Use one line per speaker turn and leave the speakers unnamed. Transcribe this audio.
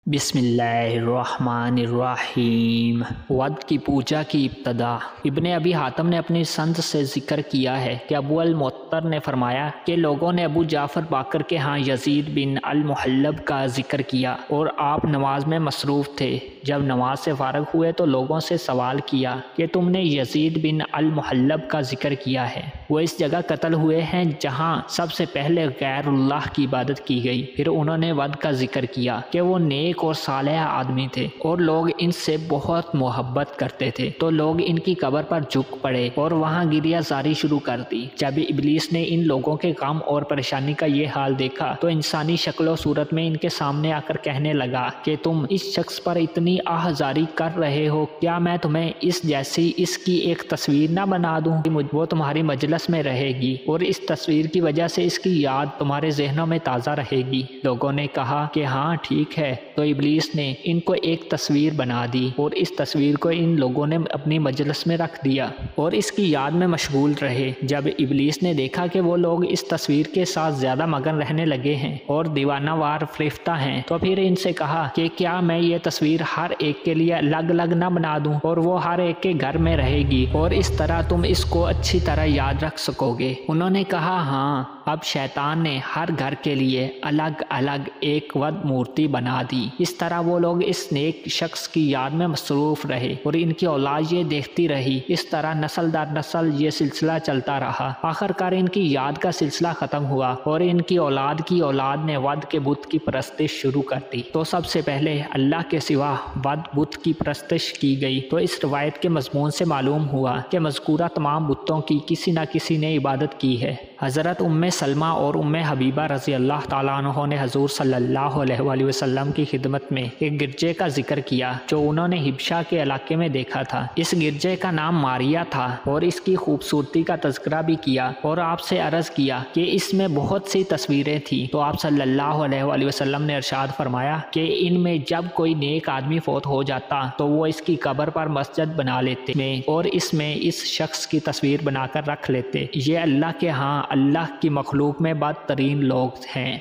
بسم اللہ الرحمن الرحیم۔ ود کی پوجا کی ابتدا۔ ابن ابی حاتم نے اپنی سند سے ذکر کیا ہے کہ ابو المعطر نے فرمایا کہ لوگوں نے ابو جعفر باقر کے ہاں یزید بن المحلب کا ذکر کیا اور آپ نماز میں مصروف تھے۔ جب نماز سے فارغ ہوئے تو لوگوں سے سوال کیا کہ تم نے یزید بن المحلب کا ذکر کیا ہے، وہ اس جگہ قتل ہوئے ہیں جہاں سب سے پہلے غیر اللہ کی عبادت کی گئی۔ پھر انہوں نے ود کا ذکر کیا کہ وہ نیک اور صالح آدمی تھے اور لوگ ان سے بہت محبت کرتے تھے، تو لوگ ان کی قبر پر جھک پڑے اور وہاں گریہ زاری شروع کر دی۔ جب ابلیس نے ان لوگوں کے غم اور پریشانی کا یہ حال دیکھا تو انسانی شکل و صورت میں ان کے سامنے آ کر کہنے لگا کہ تم اس شخص پر اتنی آہذاری کر رہے ہو، کیا میں تمہیں اس جیسی اس کی ایک تصویر نہ بنا دوں؟ وہ تمہاری مجلس میں رہے گی اور اس تصویر کی وجہ سے اس کی یاد تمہارے ذہنوں میں تازہ رہے گی۔ لوگوں نے کہا کہ ہاں ٹھیک ہے، تو ابلیس نے ان کو ایک تصویر بنا دی اور اس تصویر کو ان لوگوں نے اپنی مجلس میں رکھ دیا اور اس کی یاد میں مشغول رہے۔ جب ابلیس نے دیکھا کہ وہ لوگ اس تصویر کے ساتھ زیادہ مگن رہنے لگے ہیں اور دیوانہ وار فریفتہ ہیں، تو پھر ان سے کہا کہ کیا میں یہ تصویر ہر ایک کے لیے الگ الگ نہ بنا دوں اور وہ ہر ایک کے گھر میں رہے گی اور اس طرح تم اس کو اچھی طرح یاد رکھ سکو گے؟ انہوں نے کہا ہاں۔ اب شیطان نے ہر گھر کے لیے الگ الگ ایک ود مورتی بنا دی۔ اس طرح وہ لوگ اس نیک شخص کی یاد میں مصروف رہے اور ان کی اولاد یہ دیکھتی رہی۔ اس طرح نسل در نسل یہ سلسلہ چلتا رہا۔ آخر کار ان کی یاد کا سلسلہ ختم ہوا اور ان کی اولاد نے ود کے بت کی پرستش شروع کر دی۔ تو سب سے پہلے اللہ کے سوا ود بت کی پرستش کی گئی۔ تو اس روایت کے مضمون سے معلوم ہوا کہ مذکورہ تمام بتوں کی کسی نہ کسی نے عبادت کی ہے۔ حضرت ام سلمہ اور ام حبیبہ رضی اللہ تعالیٰ عنہ نے حضور صلی اللہ علیہ وآلہ وسلم کی خدمت میں ایک گرجے کا ذکر کیا جو انہوں نے حبشہ کے علاقے میں دیکھا تھا۔ اس گرجے کا نام ماریہ تھا اور اس کی خوبصورتی کا تذکرہ بھی کیا اور آپ سے عرض کیا کہ اس میں بہت سی تصویریں تھیں۔ تو آپ صلی اللہ علیہ وآلہ وسلم نے ارشاد فرمایا کہ ان میں جب کوئی نیک آدمی فوت ہو جاتا تو وہ اس کی قبر پر مسجد بنا لیتے اور اس میں اس شخص کی تصویر بنا کر رکھ لیتے۔ یہ اللہ کے ہاں اللہ کی مخلوق میں بدترین لوگ ہیں۔